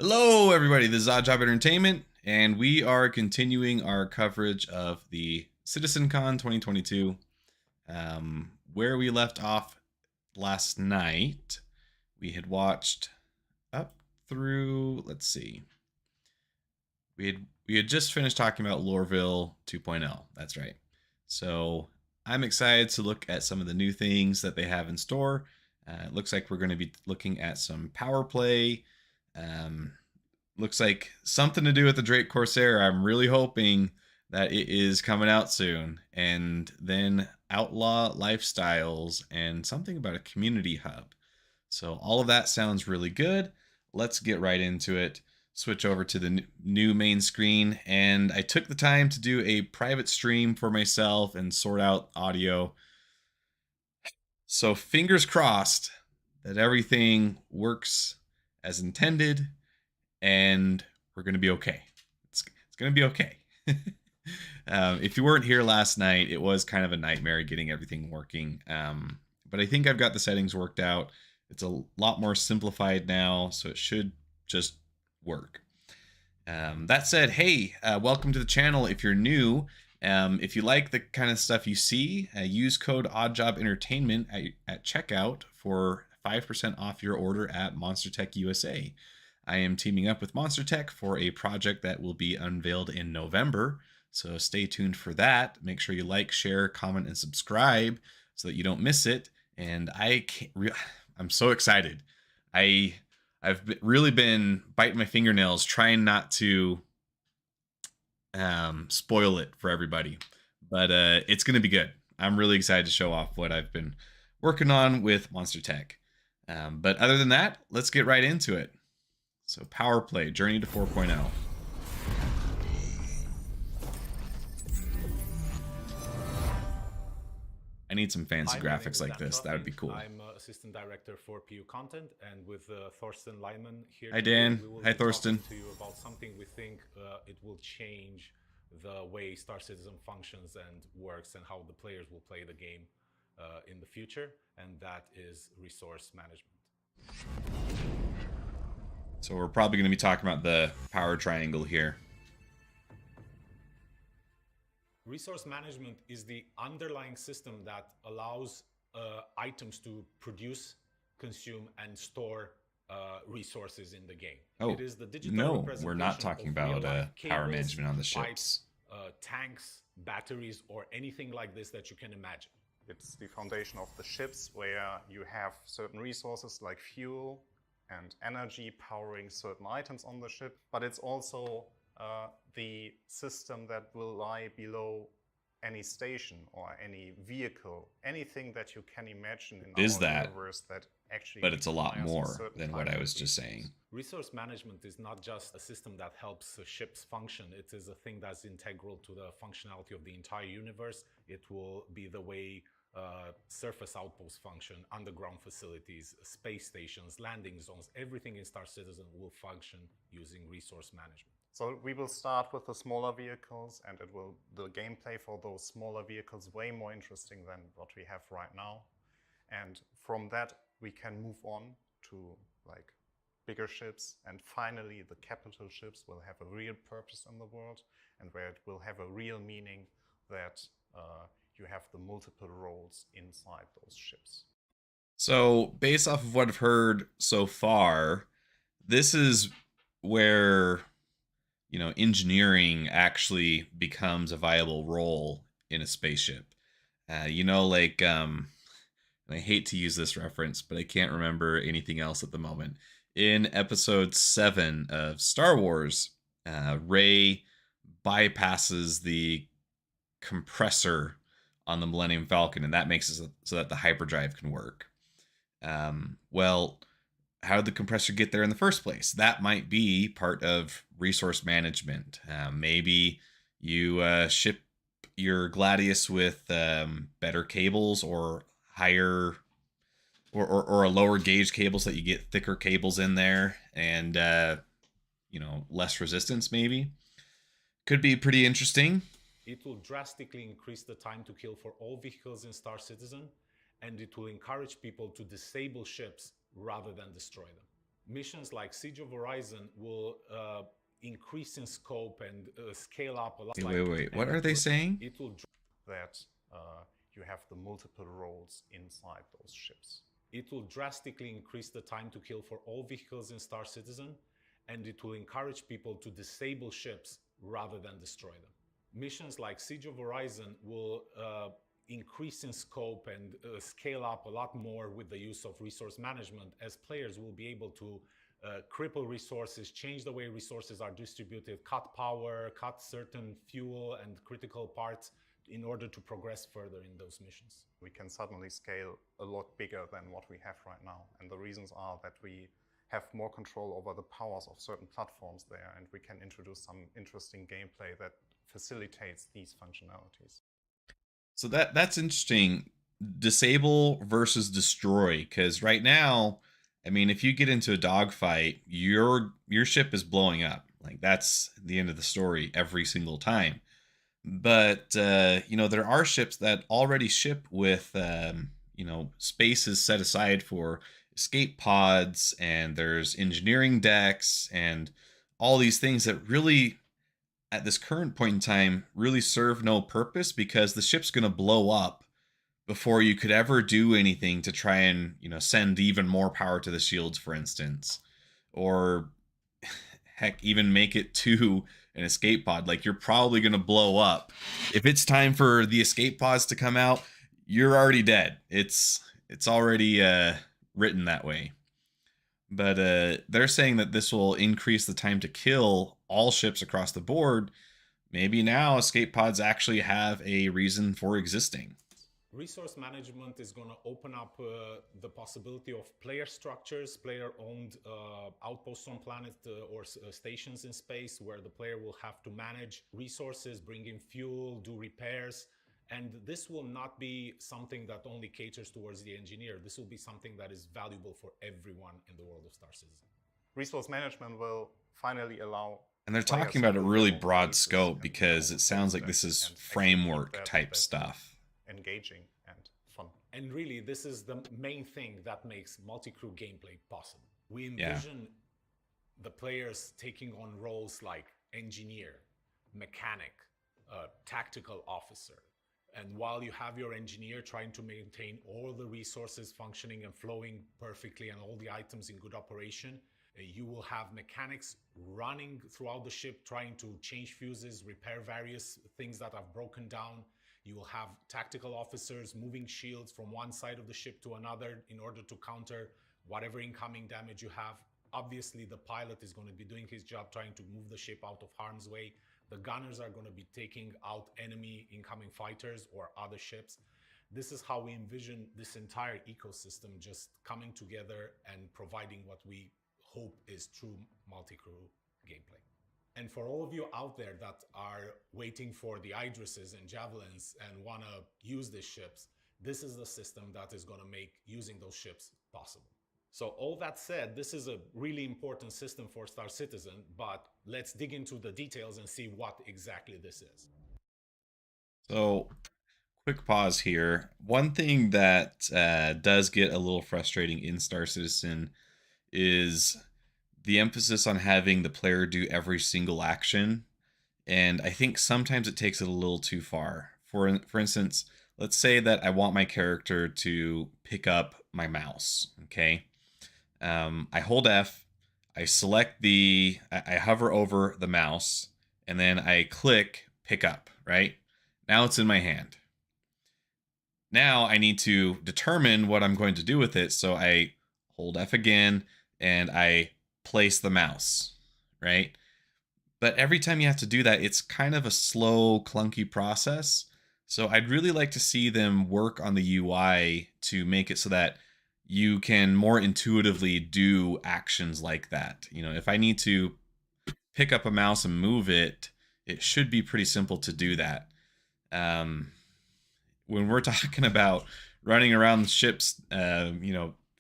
Hello, everybody. This is Odd Job Entertainment, and we are continuing our coverage of the Citizencon 2022. Where we left off last night, we had watched up through. Let's see, we had just finished talking about Loreville 2.0. That's right. So I'm excited to look at some of the new things that they have in store. It looks like we're going to be looking at some power play. Um, Looks like something to do with the Drake Corsair. I'm really hoping that it is coming out soon. And then Outlaw Lifestyles and something about a community hub. So all of that sounds really good. Let's get right into it. Switch over to the new main screen. And I took the time to do a private stream for myself and sort out audio. So fingers crossed that everything works as intended and we're going to be okay. It's going to be okay. If you weren't here last night, it was kind of a nightmare getting everything working. But I think I've got the settings worked out. It's a lot more simplified now, so it should just work. That said, hey, welcome to the channel if you're new. If you like the kind of stuff you see, use code OddJobEntertainment at checkout for 5% off your order at Monster Tech USA. I am teaming up with Monster Tech for a project that will be unveiled in November, so stay tuned for that. Make sure you like, share, comment, and subscribe so that you don't miss it. And I'm so excited. I've really been biting my fingernails trying not to spoil it for everybody, but it's going to be good. I'm really excited to show off what I've been working on with Monster Tech. But other than that, let's get right into it. So power play, Journey to 4.0. I need some fancy graphics like this. That would be cool. I'm assistant director for PU content, and with Thorsten Lyman here. Hi Dan. Hi Thorsten. To you about something we think it will change the way Star Citizen functions and works, and how the players will play the game in the future, and that is resource management. So we're probably going to be talking about the power triangle here. Resource management is the underlying system that allows items to produce, consume, and store resources in the game. Oh, it is the digital no, we're not talking about power management on the ships. Pipes, tanks, batteries, or anything like this that you can imagine. It's the foundation of the ships, where you have certain resources like fuel and energy powering certain items on the ship, but it's also the system that will lie below any station or any vehicle, anything that you can imagine in our universe that actually. But it's a lot more than what I was just saying. Resource management is not just a system that helps ships function. It is a thing that's integral to the functionality of the entire universe. It will be the way surface outposts function, underground facilities, space stations, landing zones. Everything in Star Citizen will function using resource management. So we will start with the smaller vehicles, and the gameplay for those smaller vehicles way more interesting than what we have right now. And from that, we can move on to like bigger ships, and finally the capital ships will have a real purpose in the world, and where it will have a real meaning that you have the multiple roles inside those ships. So based off of what I've heard so far, this is where, you know, engineering actually becomes a viable role in a spaceship. You know, like, and I hate to use this reference, but I can't remember anything else at the moment. In episode 7 of Star Wars, Rey bypasses the compressor on the Millennium Falcon, and that makes it so that the hyperdrive can work. Well, how did the compressor get there in the first place? That might be part of resource management. Maybe you ship your Gladius with better cables, or higher or a lower gauge cable, so that you get thicker cables in there, and you know, less resistance. Maybe could be pretty interesting. It will drastically increase the time to kill for all vehicles in Star Citizen, and it will encourage people to disable ships rather than destroy them. Missions like Siege of Horizon will increase in scope and scale up a lot. Wait. What are they saying? It will that you have the multiple roles inside those ships. It will drastically increase the time to kill for all vehicles in Star Citizen, and it will encourage people to disable ships rather than destroy them. Missions like Siege of Horizon will increase in scope and scale up a lot more with the use of resource management, as players will be able to cripple resources, change the way resources are distributed, cut power, cut certain fuel and critical parts in order to progress further in those missions. We can suddenly scale a lot bigger than what we have right now. And the reasons are that we have more control over the powers of certain platforms there, and we can introduce some interesting gameplay that facilitates these functionalities. So that's interesting. Disable versus destroy, because right now, I mean, if you get into a dogfight, your ship is blowing up. Like, that's the end of the story every single time. But there are ships that already ship with spaces set aside for escape pods, and there's engineering decks and all these things that really, at this current point in time, really serve no purpose, because the ship's going to blow up before you could ever do anything to try and send even more power to the shields, for instance, or heck, even make it to an escape pod. Like, you're probably going to blow up. If it's time for the escape pods to come out, you're already dead. It's already written that way. But they're saying that this will increase the time to kill all ships across the board. Maybe now escape pods actually have a reason for existing. Resource management is going to open up the possibility of player structures, player-owned outposts on planet or stations in space, where the player will have to manage resources, bring in fuel, do repairs. And this will not be something that only caters towards the engineer. This will be something that is valuable for everyone in the world of Star Citizen. Resource management will finally allow... And they're talking about a really broad scope, because it sounds like this is framework type stuff. Engaging and fun. And really, this is the main thing that makes multi-crew gameplay possible. We envision the players taking on roles like engineer, mechanic, tactical officer. And while you have your engineer trying to maintain all the resources functioning and flowing perfectly and all the items in good operation, you will have mechanics running throughout the ship, trying to change fuses, repair various things that have broken down. You will have tactical officers moving shields from one side of the ship to another in order to counter whatever incoming damage you have. Obviously, the pilot is going to be doing his job, trying to move the ship out of harm's way. The gunners are going to be taking out enemy incoming fighters or other ships. This is how we envision this entire ecosystem just coming together and providing what we hope is true multi-crew gameplay. And for all of you out there that are waiting for the Idrises and Javelins and want to use these ships, this is the system that is going to make using those ships possible. So all that said, this is a really important system for Star Citizen, but let's dig into the details and see what exactly this is. So, quick pause here. One thing that does get a little frustrating in Star Citizen is the emphasis on having the player do every single action, and I think sometimes it takes it a little too far. For instance, let's say that I want my character to pick up my mouse, okay? I hold F, I select I hover over the mouse, and then I click pick up, right? Now it's in my hand. Now I need to determine what I'm going to do with it, so I hold F again, and I place the mouse, right? But every time you have to do that, it's kind of a slow, clunky process. So I'd really like to see them work on the UI to make it so that you can more intuitively do actions like that. If I need to pick up a mouse and move it, it should be pretty simple to do that. When we're talking about running around ships,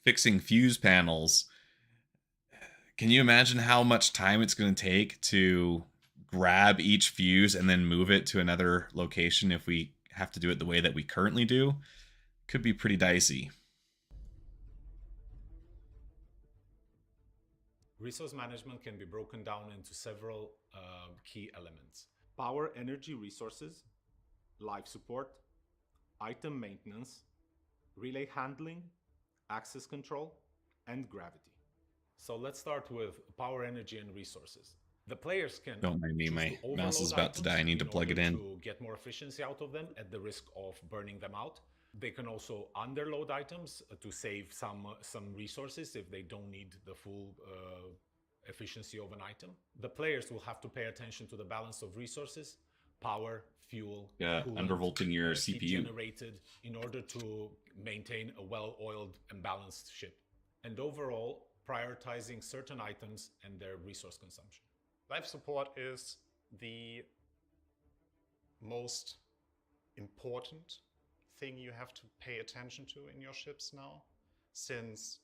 fixing fuse panels, can you imagine how much time it's going to take to grab each fuse and then move it to another location if we have to do it the way that we currently do? Could be pretty dicey. Resource management can be broken down into several key elements. Power, energy, resources, life support, item maintenance, relay handling, access control, and gravity. So let's start with power, energy, and resources. The players can Don't mind me, choose my to mouse is overload about to die. I items need to plug order it in. to get more efficiency out of them at the risk of burning them out. They can also underload items to save some resources if they don't need the full efficiency of an item. The players will have to pay attention to the balance of resources, power, fuel, coolant, undervolting your heat CPU. generated in order to maintain a well-oiled and balanced ship. And overall, prioritizing certain items and their resource consumption. Life support is the most important thing you have to pay attention to in your ships now, since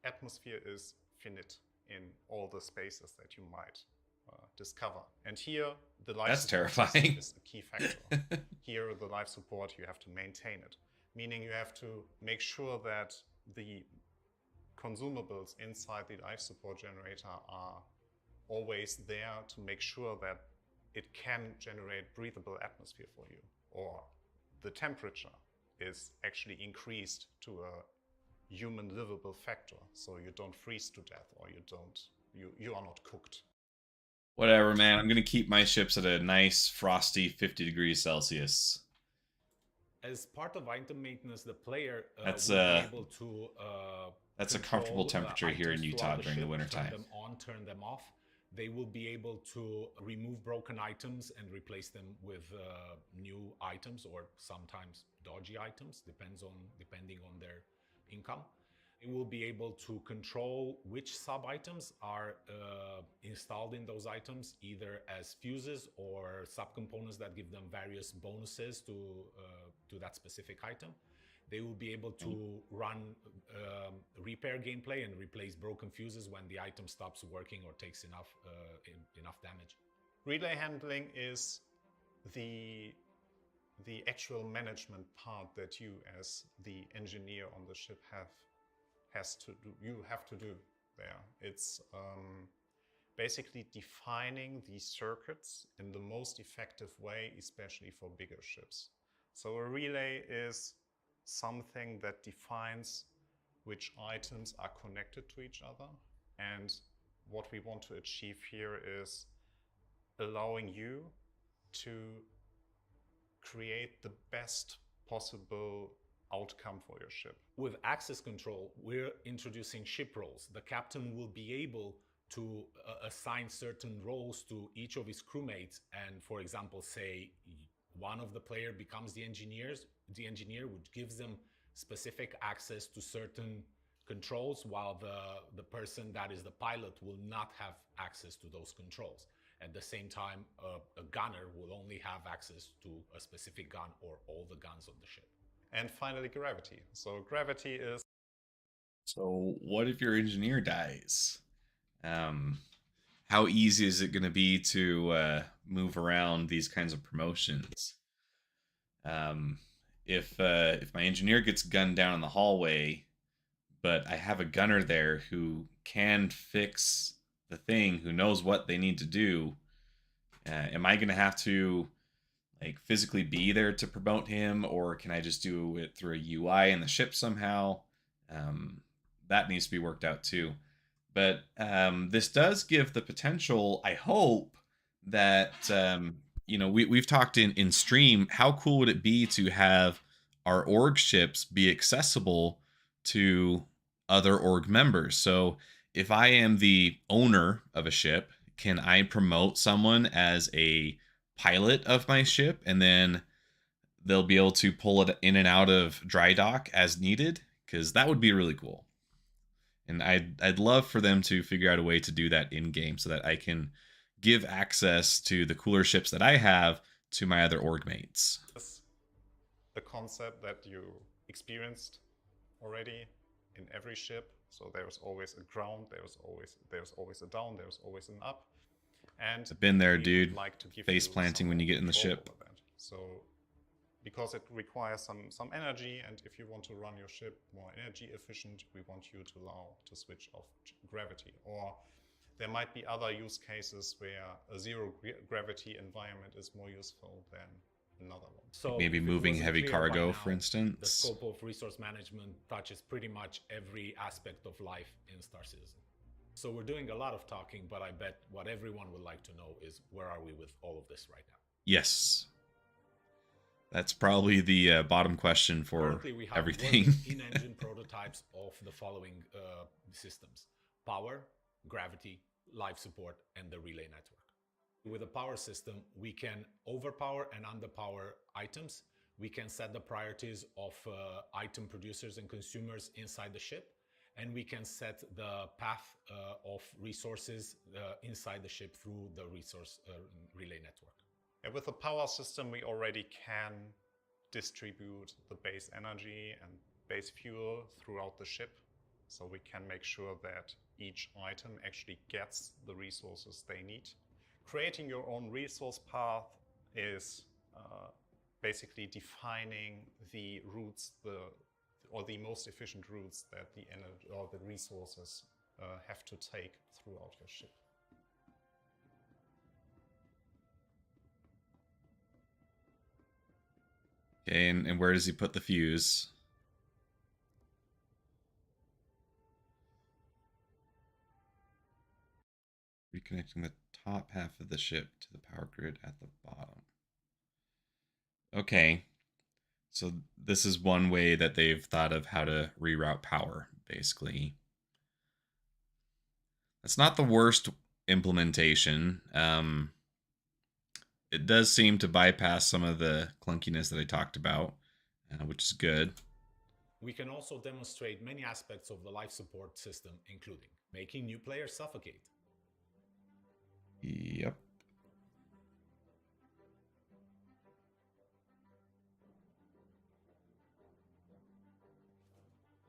atmosphere is finite in all the spaces that you might discover. And here, the life support terrifying. is a key factor. Here, the life support, you have to maintain it, meaning you have to make sure that the consumables inside the life support generator are always there to make sure that it can generate breathable atmosphere for you, or the temperature is actually increased to a human livable factor, so you don't freeze to death, or you are not cooked. Whatever, man. I'm gonna keep my ships at a nice frosty 50 degrees Celsius. As part of item maintenance, the player That's will be able to that's a comfortable control, temperature here in items Utah throughout the during the ship, wintertime. Turn them on, turn them off. They will be able to remove broken items and replace them with new items, or sometimes dodgy items, depending on their income. It will be able to control which sub-items are installed in those items, either as fuses or subcomponents that give them various bonuses to that specific item. They will be able to run repair gameplay and replace broken fuses when the item stops working or takes enough damage. Relay handling is the actual management part that you, as the engineer on the ship, have to do there. It's basically defining the circuits in the most effective way, especially for bigger ships. So a relay is something that defines which items are connected to each other. And what we want to achieve here is allowing you to create the best possible outcome for your ship. With access control, we're introducing ship roles. The captain will be able to assign certain roles to each of his crewmates, and, for example, say one of the player becomes the engineer, which gives them specific access to certain controls, while the person that is the pilot will not have access to those controls. At the same time, a gunner will only have access to a specific gun or all the guns on the ship. And finally, gravity. So gravity is... So what if your engineer dies? How easy is it going to be to move around these kinds of promotions? If my engineer gets gunned down in the hallway, but I have a gunner there who can fix the thing, who knows what they need to do, am I going to have to physically be there to promote him, or can I just do it through a UI in the ship somehow? That needs to be worked out too. But this does give the potential, I hope, that we've talked in stream. How cool would it be to have our org ships be accessible to other org members? So if I am the owner of a ship, can I promote someone as a pilot of my ship, and then they'll be able to pull it in and out of dry dock as needed? Because that would be really cool. And I'd love for them to figure out a way to do that in game, so that I can give access to the cooler ships that I have to my other org mates. The concept that you experienced already in every ship. So there's always a ground, there's always a down, there's always an up. And I've been there, dude. Like to give face planting when you get in the ship. So because it requires some energy, and if you want to run your ship more energy efficient, we want you to allow to switch off gravity. Or There might be other use cases where a zero gravity environment is more useful than another one. So maybe if it moving wasn't heavy clear by cargo, now, for instance. the scope of resource management touches pretty much every aspect of life in Star Citizen. So we're doing a lot of talking, but I bet what everyone would like to know is where are we with all of this right now? Yes. That's probably the bottom question for Currently, we have everything. working in-engine prototypes of the following systems: power, gravity, life support, and the relay network. With a power system, we can overpower and underpower items. We can set the priorities of item producers and consumers inside the ship, and we can set the path of resources inside the ship through the resource relay network. And with the power system, we already can distribute the base energy and base fuel throughout the ship. So we can make sure that each item actually gets the resources they need. Creating your own resource path is basically defining the routes, or the most efficient routes that the energy or the resources have to take throughout your ship. Okay, and where does he put the fuse? Reconnecting the top half of the ship to the power grid at the bottom. Okay. So this is one way that they've thought of how to reroute power, basically. That's not the worst implementation. It does seem to bypass some of the clunkiness that I talked about, which is good. We can also demonstrate many aspects of the life support system, including making new players suffocate. Yep.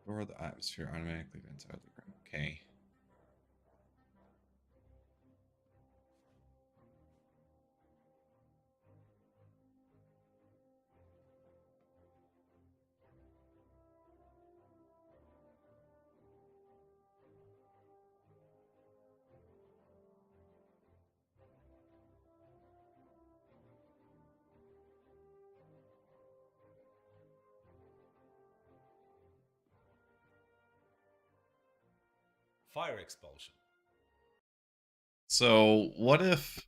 Or the atmosphere automatically vents out of the ground. Okay. Fire expulsion. So what if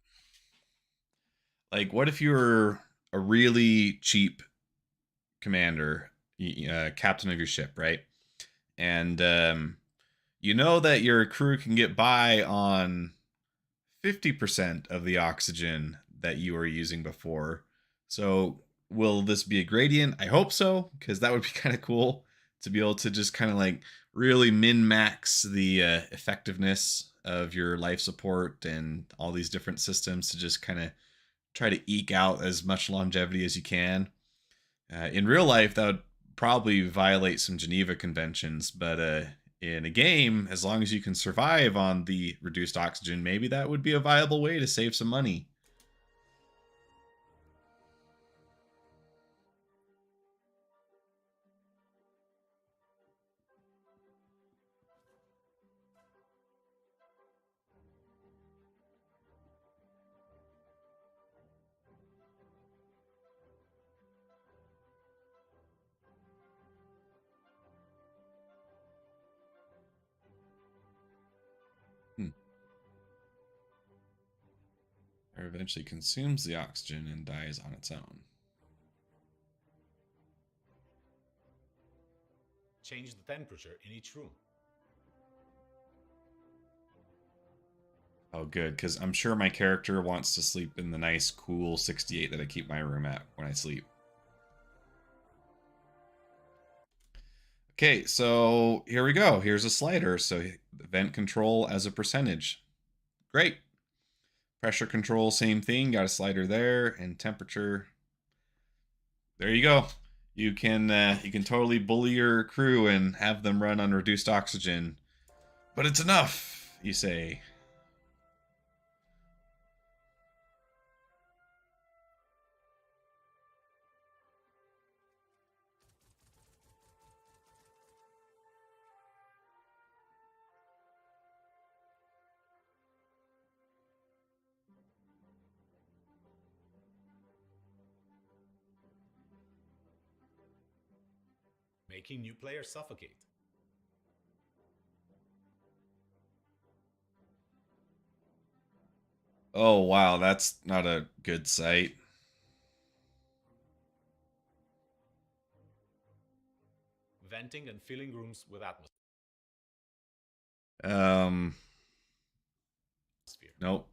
you were a really cheap commander, captain of your ship, right? And you know that your crew can get by on 50% of the oxygen that you were using before. So will this be a gradient? I hope so, because that would be kind of cool to be able to just kind of like really min-max the effectiveness of your life support and all these different systems to just kind of try to eke out as much longevity as you can. In real life, that would probably violate some Geneva conventions, but in a game, as long as you can survive on the reduced oxygen, maybe that would be a viable way to save some money. Or eventually consumes the oxygen and dies on its own. Change the temperature in each room. Oh, good, because I'm sure my character wants to sleep in the nice, cool 68 that I keep my room at when I sleep. Okay, so here we go. Here's a slider. So vent control as a percentage. Great. Pressure control, same thing. Got a slider there, and temperature. There you go. You can totally bully your crew and have them run on reduced oxygen. But it's enough, you say. making new players suffocate. Oh, wow, that's not a good sight. Venting and filling rooms with atmosphere. Nope.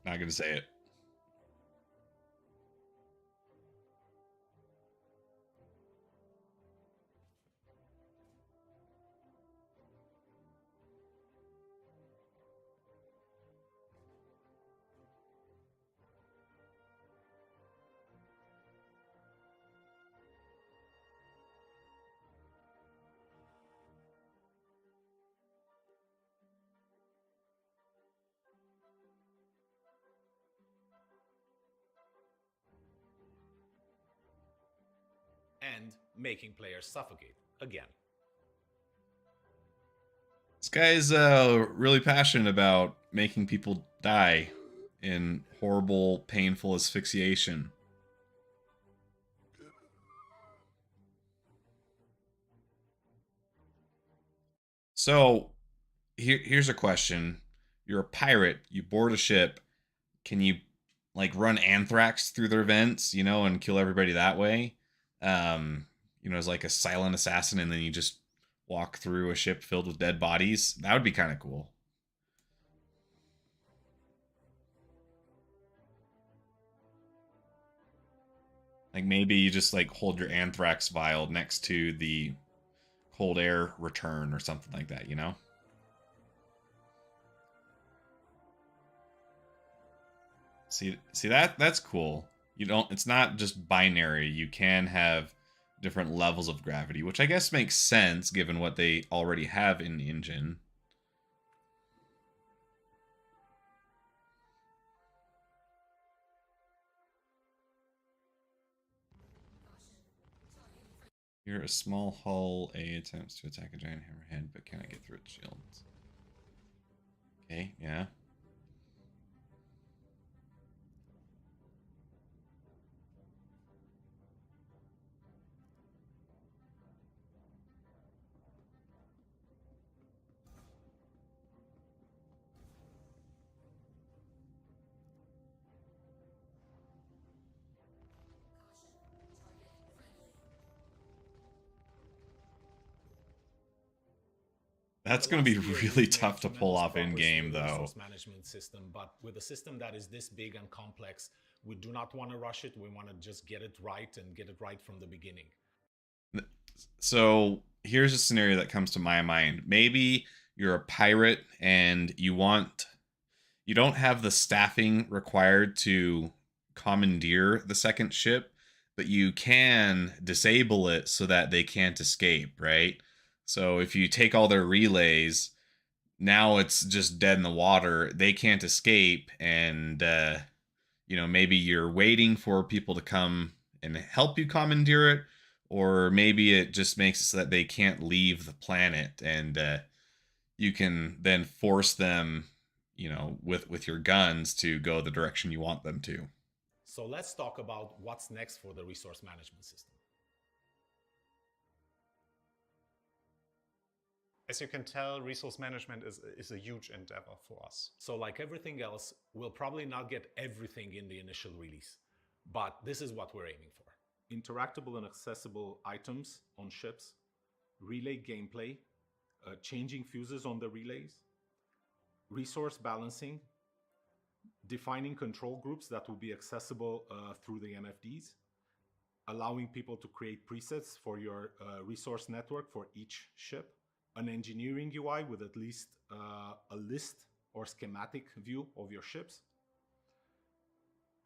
Not gonna say it. And making players suffocate again. This guy's really passionate about making people die in horrible, painful asphyxiation. So, here's a question. You're a pirate, you board a ship. Can you like run anthrax through their vents, and kill everybody that way? As like a silent assassin, and then you just walk through a ship filled with dead bodies. That would be kind of cool. Like maybe you just like hold your anthrax vial next to the cold air return or something like that. See that's cool. It's not just binary. You can have different levels of gravity, which I guess makes sense given what they already have in the engine. You're a small hull. A attempts to attack a giant hammerhead, but cannot get through its shields. Okay, yeah. That's going to be really tough to pull off in game, though. Resource management system, but with a system that is this big and complex, we do not want to rush it. We want to just get it right and get it right from the beginning. So here's a scenario that comes to my mind. Maybe you're a pirate and you don't have the staffing required to commandeer the second ship, but you can disable it so that they can't escape, right? So if you take all their relays, now it's just dead in the water. They can't escape, and maybe you're waiting for people to come and help you commandeer it, or maybe it just makes it so that they can't leave the planet, and you can then force them, with your guns to go the direction you want them to. So let's talk about what's next for the resource management system. As you can tell, resource management is a huge endeavor for us. So like everything else, we'll probably not get everything in the initial release, but this is what we're aiming for. Interactable and accessible items on ships, relay gameplay, changing fuses on the relays, resource balancing, defining control groups that will be accessible through the MFDs, allowing people to create presets for your resource network for each ship, an engineering UI with at least a list or schematic view of your ships,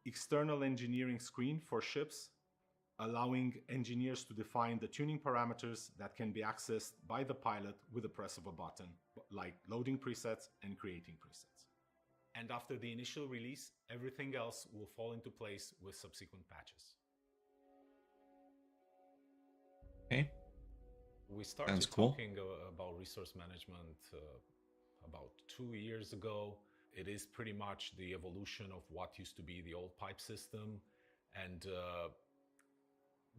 external engineering screen for ships, allowing engineers to define the tuning parameters that can be accessed by the pilot with the press of a button, like loading presets and creating presets. And after the initial release, everything else will fall into place with subsequent patches. Okay. We started talking about resource management about 2 years ago. It is pretty much the evolution of what used to be the old pipe system. And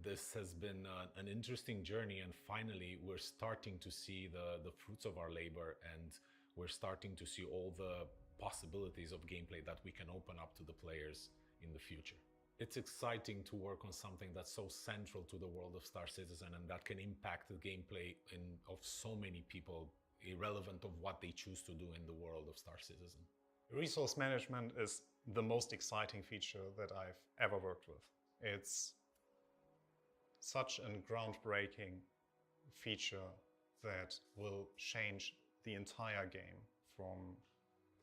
This has been an interesting journey, and finally we're starting to see the fruits of our labor, and we're starting to see all the possibilities of gameplay that we can open up to the players in the future. It's exciting to work on something that's so central to the world of Star Citizen and that can impact the gameplay of so many people, irrelevant of what they choose to do in the world of Star Citizen. Resource management is the most exciting feature that I've ever worked with. It's such a groundbreaking feature that will change the entire game from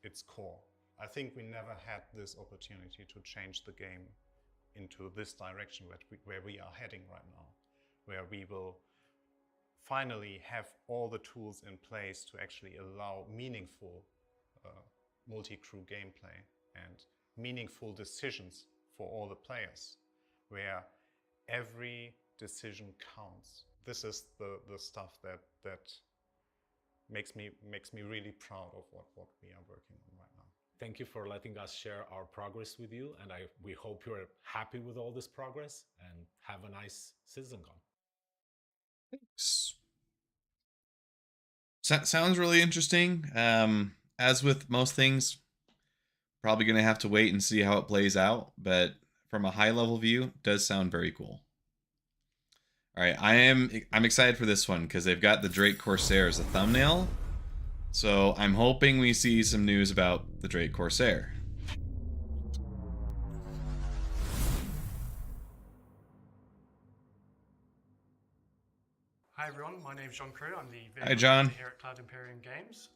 its core. I think we never had this opportunity to change the game into this direction where we are heading right now, where we will finally have all the tools in place to actually allow meaningful multi-crew gameplay and meaningful decisions for all the players, where every decision counts. This is the stuff that makes me really proud of what we are working on right now. Thank you for letting us share our progress with you, and we hope you're happy with all this progress, and have a nice Citizencon. Sounds really interesting. As with most things, probably going to have to wait and see how it plays out, but from a high level view, does sound very cool. All right, I'm excited for this one because they've got the Drake Corsair as a thumbnail. So I'm hoping we see some news about the Drake Corsair. Hi everyone, my name is John Crew. I'm the Hi, John. here at Cloud Imperium Games.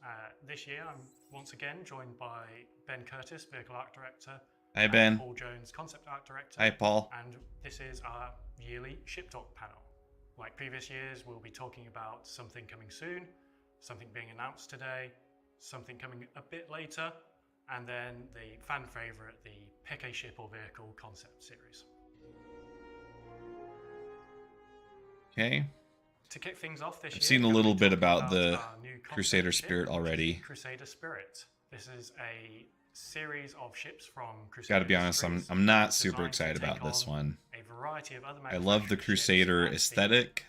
This year I'm once again joined by Ben Curtis, Vehicle Art Director. Hi, Ben. Paul Jones, Concept Art Director. Hi, Paul. And this is our yearly Ship Talk panel. Like previous years, we'll be talking about something coming soon, something being announced today, something coming a bit later, and then the fan favorite, the Pick a Ship or Vehicle concept series. Okay. To kick things off this year, I've seen a little bit about the Crusader Spirit already. Crusader Spirit. This is a series of ships from Crusader. Got to be honest, I'm not super excited about this one. A variety of other I love the Crusader aesthetic,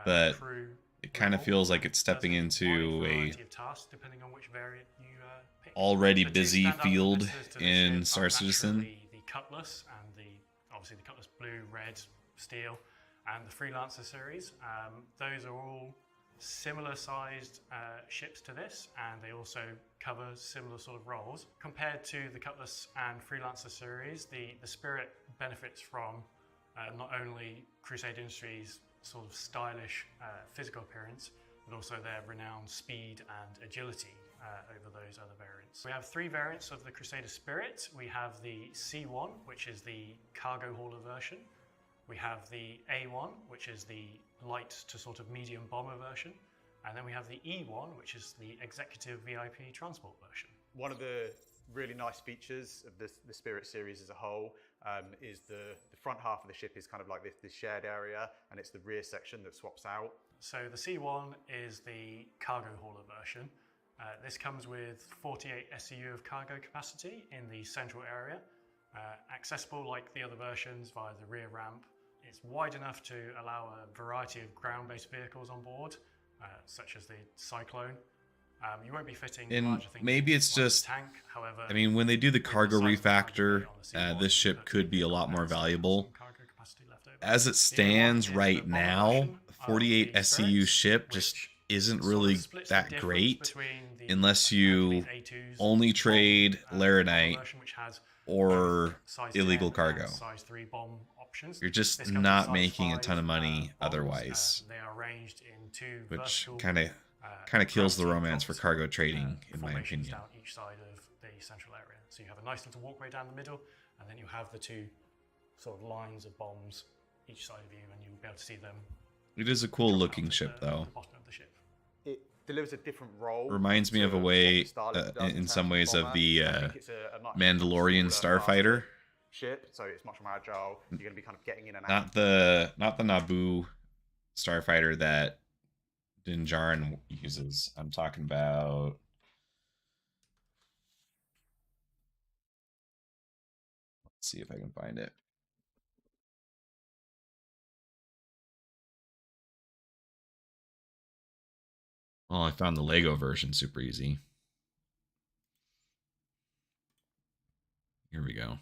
but it kind of feels like it's stepping into a already busy field in Star Citizen. The Cutlass and obviously the Cutlass Blue, Red, Steel, and the Freelancer series. Those are all similar sized ships to this, and they also cover similar sort of roles. Compared to the Cutlass and Freelancer series, the Spirit benefits from not only Crusade Industries' sort of stylish physical appearance, but also their renowned speed and agility over those other variants. We have three variants of the Crusader Spirit. We have the C1, which is the cargo hauler version. We have the A1, which is the light to sort of medium bomber version. And then we have the E1, which is the executive VIP transport version. One of the really nice features of the Spirit series as a whole is the front half of the ship is kind of like this shared area, and it's the rear section that swaps out. So the C1 is the cargo hauler version. This comes with 48 SCU of cargo capacity in the central area, accessible like the other versions via the rear ramp. It's wide enough to allow a variety of ground-based vehicles on board, such as the Cyclone. You won't be fitting larger things. Maybe it's like just, tank. However, I mean, when they do the cargo refactor, this ship could be a lot more valuable. As it stands right now, 48 SCU ship just isn't really that great unless you only trade Laranite or illegal cargo. You're just not making a ton of money otherwise, which kind of kills the romance for cargo trading, in my opinion. Down each side of the central area. So you have a nice little walkway down the middle, and then you have the two sort of lines of bombs each side of you, and you'll be able to see them. It is a cool looking ship, though. The bottom of the ship. It delivers a different role. Reminds me of a way, in some ways, of the Mandalorian starfighter. Ship, so it's much more agile. You're going to be kind of getting in and out. Not the Naboo starfighter that Din Djarin uses. I'm talking about. Let's see if I can find it. Well, I found the Lego version super easy. Here we go.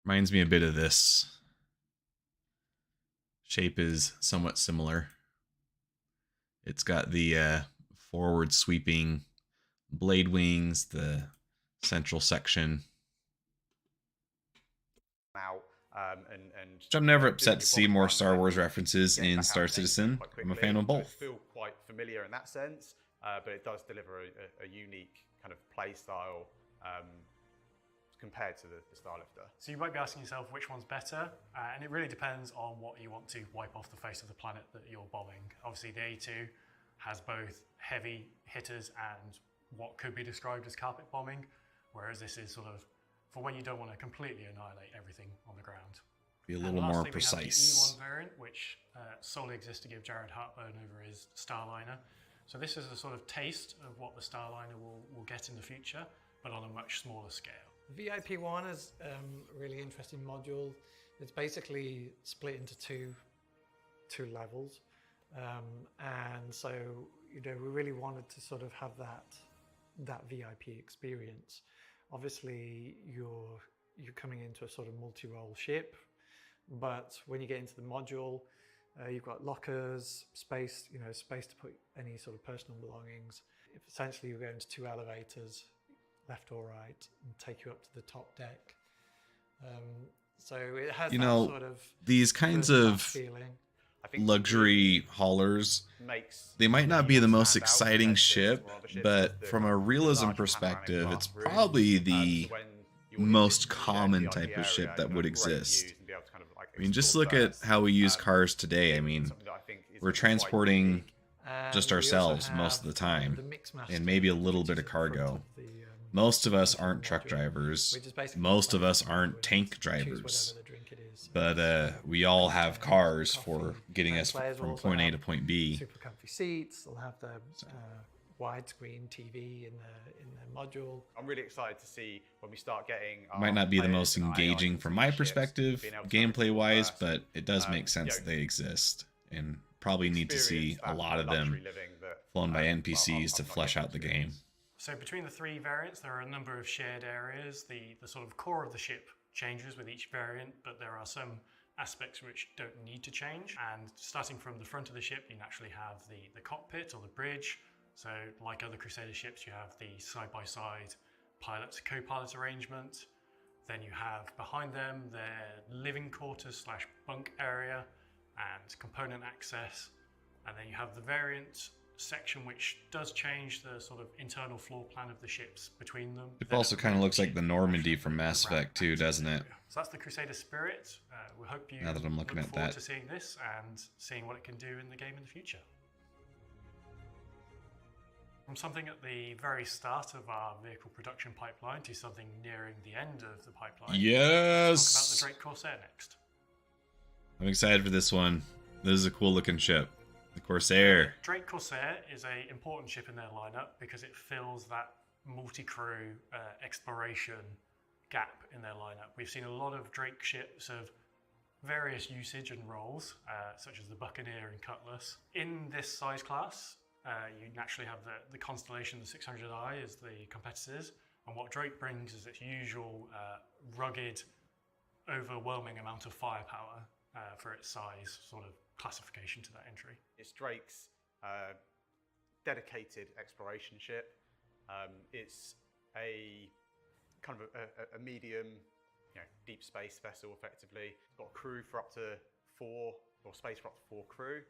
Reminds me a bit of this. Shape is somewhat similar. It's got the forward sweeping blade wings, the central section. Out and Which I'm never doing upset your to see bombing more run Star and Wars then references getting in back out Star and getting Citizen. quite I'm a quickly. fan of So both. it feel quite familiar in that sense, but it does deliver a unique kind of play style compared to the Starlifter. So you might be asking yourself which one's better, and it really depends on what you want to wipe off the face of the planet that you're bombing. Obviously the A2 has both heavy hitters and what could be described as carpet bombing, whereas this is sort of for when you don't want to completely annihilate everything on the ground. Be a And little lastly, more we have precise. the E1 variant, which solely exists to give Jared heartburn over his Starliner. So this is a sort of taste of what the Starliner will get in the future, but on a much smaller scale. VIP1 is a really interesting module. It's basically split into two levels, and so we really wanted to sort of have that VIP experience. Obviously, you're coming into a sort of multi-role ship, but when you get into the module, you've got lockers, space to put any sort of personal belongings. If essentially you go into two elevators, left or right, and take you up to the top deck. So it has sort of these kinds first-class of feeling. I think luxury haulers, makes they might not be the E1 most stand out exciting compared to ship, some other ships but with the from a kind of realism larger perspective, panoramic it's glass roof. probably So the when you walk most into the common VIP type of area, ship that you've got would great exist. views and be able to kind of, like, I mean, just explore look at first. how we use cars today. I mean, Something that I think is we're quite transporting unique. just And we also ourselves most of have, the time, the Mixmaster, and maybe a little which bit is of at the front cargo. of the, Most of us front of aren't the truck module, drivers. which is basically Most of like us aren't with tank choose drivers. whatever the drink it is. But we all have cars coffee. for getting And us players will from also point A have to point B. super comfy seats. They'll have the widescreen TV in the module. I'm really excited to see when we start getting. Might not be the players most and AI engaging into from these my ships, perspective, being able to kind of gameplay wise, explore but it does make first, sense that they exist, and probably need to see experience a that lot of luxury them living that, flown by well, NPCs to I've not flesh yet out the game. experienced. So between the three variants, there are a number of shared areas. The sort of core of the ship changes with each variant, but there are some aspects which don't need to change. And starting from the front of the ship, you naturally have the cockpit or the bridge. So like other Crusader ships, you have the side-by-side pilot to co-pilot arrangement. Then you have behind them their living quarters / bunk area and component access. And then you have the variant section, which does change the sort of internal floor plan of the ships between them. It Then also at the kind of rear looks like ship, the you Normandy have from the Mass ramp Effect too, access doesn't it? area. So that's the Crusader Spirit. We hope you Now that I'm looking look at forward that. to seeing this and seeing what it can do in the game in the future. From something at the very start of our vehicle production pipeline to something nearing the end of the pipeline. Let's Yes! talk about the Drake Corsair next. I'm excited for this one. This is a cool looking ship. The Corsair. Drake Corsair is an important ship in their lineup because it fills that multi-crew exploration gap in their lineup. We've seen a lot of Drake ships of various usage and roles, such as the Buccaneer and Cutlass. In this size class, you naturally have the Constellation, the 600i as the competitors, and what Drake brings is its usual rugged, overwhelming amount of firepower for its size, sort of classification to that entry. It's Drake's dedicated exploration ship. It's a kind of a medium, deep space vessel, effectively. It's got a crew for up to 4, or space for up to 4 crew.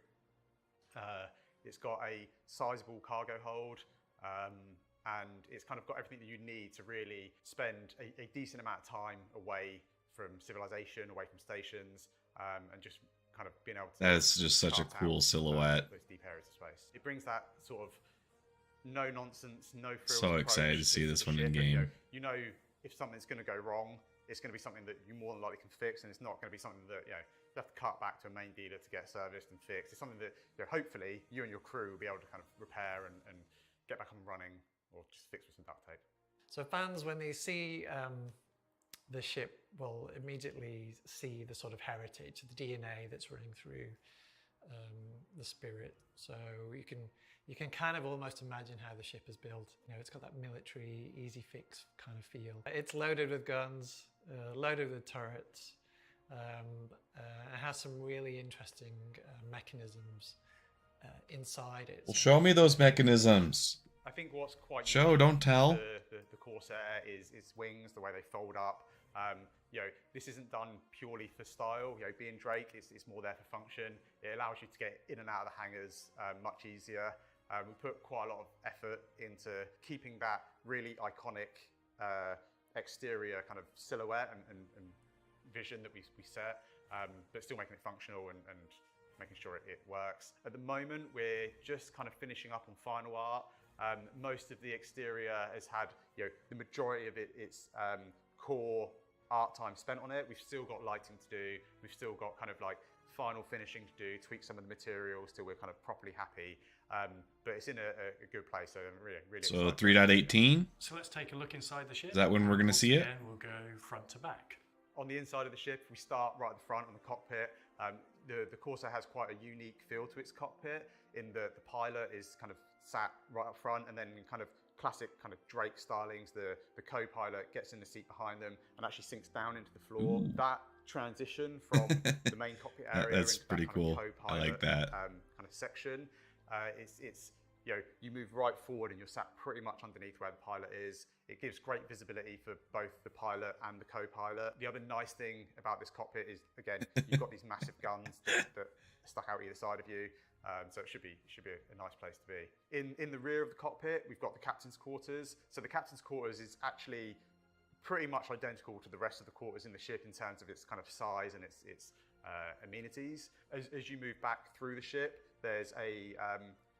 It's got a sizable cargo hold, and it's kind of got everything that you need to really spend a decent amount of time away from civilization, away from stations, and just kind of being able to. That is just such a chart cool out, silhouette. those deep areas of space. It brings that sort of no nonsense, no frills. So excited to approach see to this the one in ship, and, game. you know if something's going to go wrong, it's going to be something that you more than likely can fix, and it's not going to be something that you have to cut back to a main dealer to get serviced and fixed. It's something that hopefully you and your crew will be able to kind of repair and get back up and running, or just fix with some duct tape. So fans, when they see the ship, will immediately see the sort of heritage, the DNA that's running through the spirit. So you can kind of almost imagine how the ship is built. You know, it's got that military, easy fix kind of feel. It's loaded with guns, loaded with turrets. It has some really interesting mechanisms inside it. Well, show me those mechanisms. I think what's quite Show, unique don't tell. to the Corsair is its wings, the way they fold up. You know, this isn't done purely for style. You know, being Drake, it's more there for function. It allows you to get in and out of the hangars much easier. We put quite a lot of effort into keeping that really iconic exterior kind of silhouette and vision that we set, but still making it functional and making sure it works. At the moment, we're just kind of finishing up on final art. Most of the exterior has had, you know, the majority of its core art time spent on it. We've still got lighting to do. We've still got kind of like final finishing to do, tweak some of the materials till we're kind of properly happy. But it's in a good place, so I'm really So excited. 3.18. So let's take a look inside the ship. Is that when we're going to Once see it? again, we'll go front to back. On the inside of the ship, we start right at the front on the cockpit. The Corsair has quite a unique feel to its cockpit in that the pilot is kind of sat right up front, and then in kind of classic kind of Drake stylings, the co-pilot gets in the seat behind them and actually sinks down into the floor. Ooh. That transition from the main cockpit area That's into pretty that kind cool. of I co-pilot like that. kind of section, it's you know, you move right forward and you're sat pretty much underneath where the pilot is. It gives great visibility for both the pilot and the co-pilot. The other nice thing about this cockpit is, again, you've got these massive guns that are stuck out either side of you. So it should be a nice place to be. In the rear of the cockpit, we've got the captain's quarters. So the captain's quarters is actually pretty much identical to the rest of the quarters in the ship in terms of its kind of size and its amenities. As you move back through the ship, there's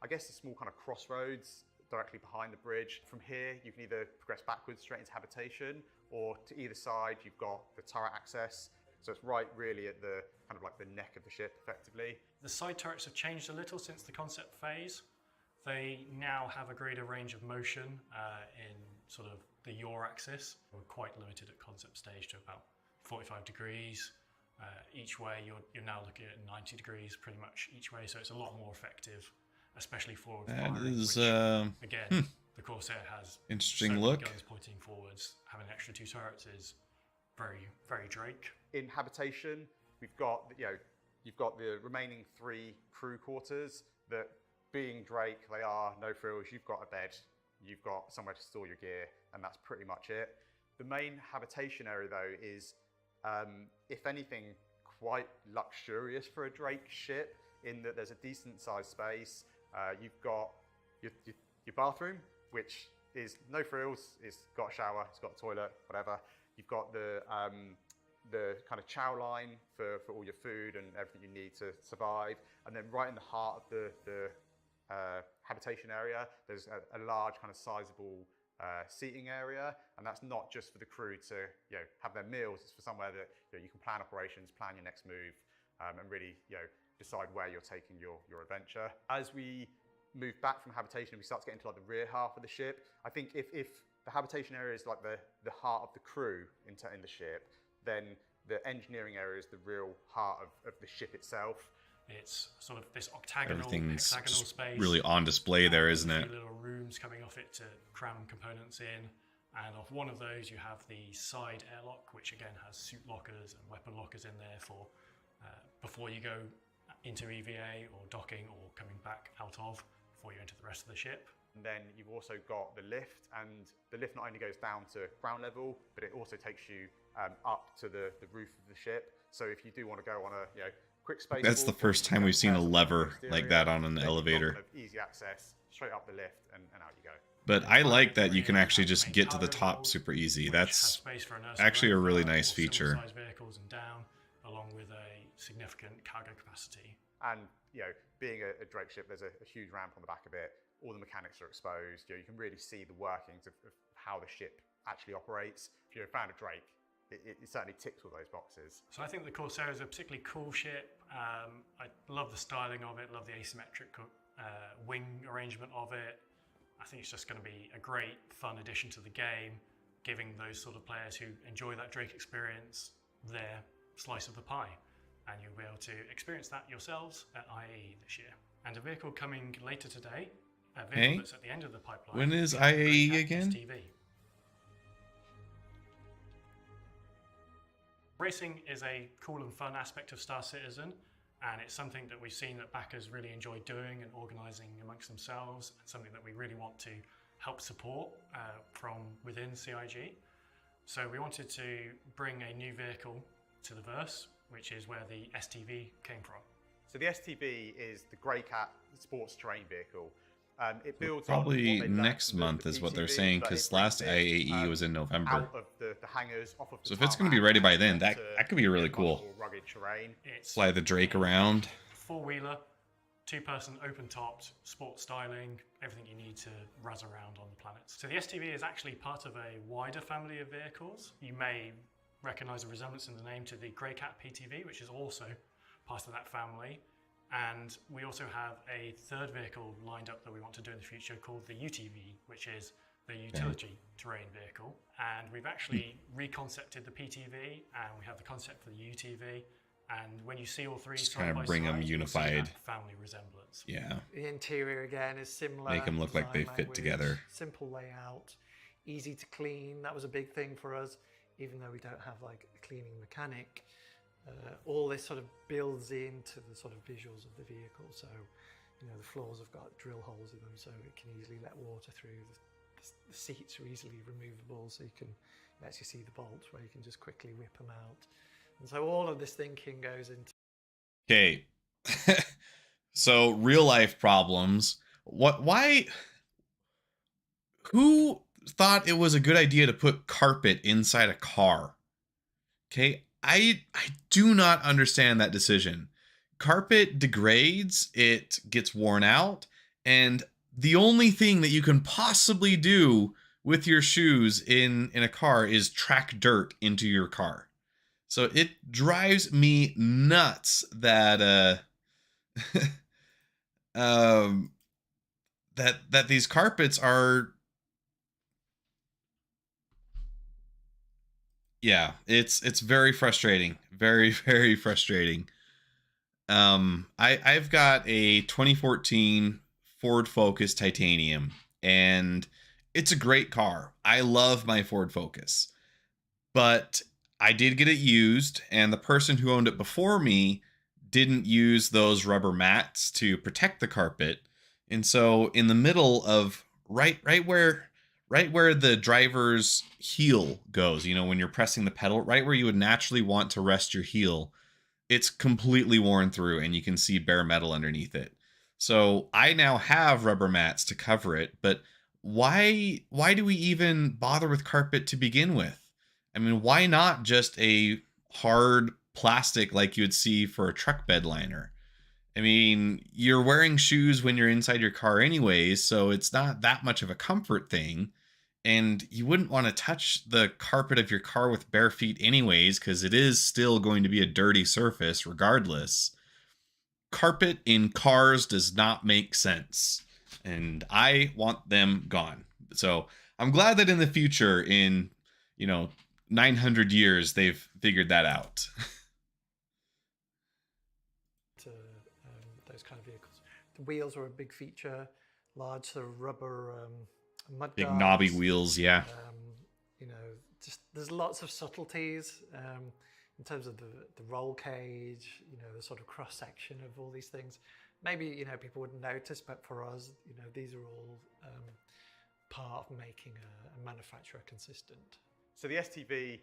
I guess a small kind of crossroads directly behind the bridge. From here, you can either progress backwards straight into habitation, or to either side, you've got the turret access. So it's right really at the kind of like the neck of the ship, effectively. The side turrets have changed a little since the concept phase. They now have a greater range of motion in sort of the yaw axis. We're quite limited at concept stage to about 45 degrees. Each way, you're now looking at 90 degrees pretty much each way, so it's a lot more effective, especially forward That firing, is, which, again, the Corsair has interesting so many look. guns pointing forwards. Having an extra 2 turrets is very, very Drake. In habitation, we've got, you know, you've got the remaining 3 crew quarters that, being Drake, they are no frills. You've got a bed, you've got somewhere to store your gear, and that's pretty much it. The main habitation area, though, is, if anything, quite luxurious for a Drake ship, in that there's a decent sized space. You've got your bathroom, which is no frills. It's got a shower, it's got a toilet, whatever. You've got the kind of chow line for all your food and everything you need to survive. And then right in the heart of the habitation area, there's a large kind of sizable seating area, and that's not just for the crew to, you know, have their meals. It's for somewhere that, you know, you can plan operations, plan your next move, and really, you know, decide where you're taking your adventure. As we move back from habitation, we start to get into like the rear half of the ship. I think if the habitation area is like the heart of the crew in the ship, then the engineering area is the real heart of the ship itself. It's sort of this octagonal, Everything's hexagonal just space. really on display there, There's isn't a it? few little rooms coming off it to cram components in. And off one of those, you have the side airlock, which again has suit lockers and weapon lockers in there for before you go into EVA or docking or coming back out of before you enter the rest of the ship. And then you've also got the lift, and the lift not only goes down to ground level, but it also takes you up to the roof of the ship. So if you do want to go on a, you know, quick space, That's the first time we've seen a lever like that on an elevator. Kind of easy access, straight up the lift, and out you go. But I like that you can actually just get to the top super easy. That's actually a really nice feature. Vehicles and down, along with a significant cargo capacity. And, you know, being a Drake ship, there's a huge ramp on the back of it. All the mechanics are exposed. You know, you can really see the workings of how the ship actually operates. If you're a fan of Drake, it certainly ticks all those boxes. So I think the Corsair is a particularly cool ship. I love the styling of it, love the asymmetric wing arrangement of it. I think it's just going to be a great, fun addition to the game, giving those sort of players who enjoy that Drake experience their slice of the pie. and you'll be able to experience that yourselves at IAE this year. And a vehicle coming later today, a vehicle that's at the end of the pipeline. When is the IAE Great again? STV. Racing is a cool and fun aspect of Star Citizen, and it's something that we've seen that backers really enjoy doing and organising amongst themselves, and something that we really want to help support from within CIG. So we wanted to bring a new vehicle to the verse, which is where the STV came from. So the STV is the Grey Cat sports terrain vehicle. It builds Probably on next month is what they're PTV, saying, but because it last brings it, IAE was in November. out of the hangars, off of the So if it's going to be tarmac ready by and then, that into could be really much cool. more rugged terrain. It's Fly the Drake around. four-wheeler, two-person open-topped, sport styling, everything you need to razz around on the planets. So the STV is actually part of a wider family of vehicles. You may recognise a resemblance in the name to the Grey Cat PTV, which is also part of that family. And we also have a third vehicle lined up that we want to do in the future called the UTV, which is the utility terrain vehicle. And we've actually reconcepted the PTV, and we have the concept for the UTV. And when you see all three Just side kind by of bring them side, you'll see unified. that family resemblance. Yeah. The interior again is similar. Make 'em look like they design fit language, together. Simple layout, easy to clean. That was a big thing for us, even though we don't have like a cleaning mechanic. All this sort of builds into the sort of visuals of the vehicle. So, you know, the floors have got drill holes in them, so it can easily let water through. The seats are easily removable, so you can actually see the bolts where you can just quickly whip them out. And so all of this thinking goes into. Okay. So real life problems. Why? Who thought it was a good idea to put carpet inside a car? Okay. I do not understand that decision. Carpet degrades, it gets worn out, and the only thing that you can possibly do with your shoes in a car is track dirt into your car. So it drives me nuts that that these carpets are. Yeah, it's very frustrating. Very, very frustrating. I've got a 2014 Ford Focus Titanium, and it's a great car. I love my Ford Focus. But I did get it used, and the person who owned it before me didn't use those rubber mats to protect the carpet. And so in the middle of right where the driver's heel goes, you know, when you're pressing the pedal, right where you would naturally want to rest your heel, it's completely worn through and you can see bare metal underneath it. So I now have rubber mats to cover it, but why do we even bother with carpet to begin with? I mean, why not just a hard plastic like you would see for a truck bed liner? I mean, you're wearing shoes when you're inside your car anyways, so it's not that much of a comfort thing. And you wouldn't want to touch the carpet of your car with bare feet anyways, because it is still going to be a dirty surface regardless. Carpet in cars does not make sense, and I want them gone. So I'm glad that in the future, in 900 years, they've figured that out. Those kind of vehicles. The wheels are a big feature, large sort of rubber mud Big guards. knobby wheels, yeah. Just there's lots of subtleties in terms of the roll cage, the sort of cross section of all these things. Maybe people wouldn't notice, but for us, these are all part of making a manufacturer consistent. So the STV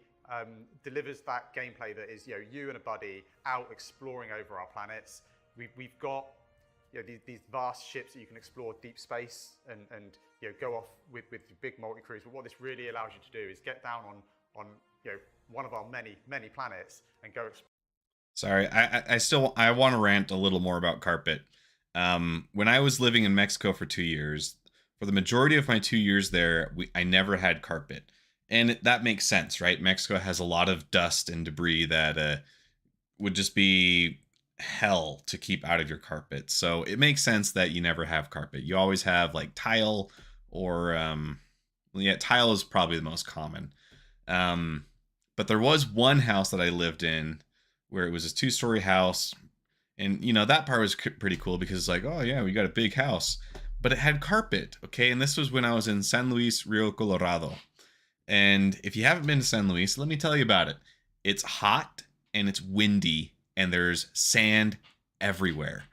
delivers that gameplay that is, you and a buddy out exploring over our planets. We've got these vast ships that you can explore deep space and go off with big multi-crews. But what this really allows you to do is get down on one of our many planets and go. Sorry, I want to rant a little more about carpet. When I was living in Mexico for 2 years, for the majority of my 2 years there, I never had carpet. And that makes sense, right? Mexico has a lot of dust and debris that would just be hell to keep out of your carpet. So it makes sense that you never have carpet. You always have like tile or tile is probably the most common. But there was one house that I lived in where it was a 2-story house. And, that part was pretty cool because it's like, oh, yeah, we got a big house. But it had carpet, okay? And this was when I was in San Luis, Rio Colorado. And if you haven't been to San Luis, let me tell you about it. It's hot and it's windy and there's sand everywhere.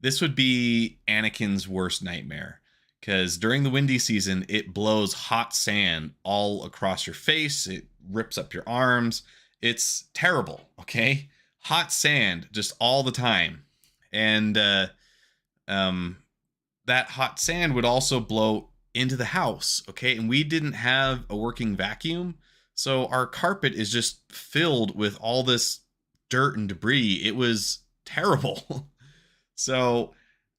This would be Anakin's worst nightmare because during the windy season, it blows hot sand all across your face. It rips up your arms. It's terrible, okay? Hot sand just all the time. And that hot sand would also blow into the house, okay? And we didn't have a working vacuum, so our carpet is just filled with all this dirt and debris. It was terrible. So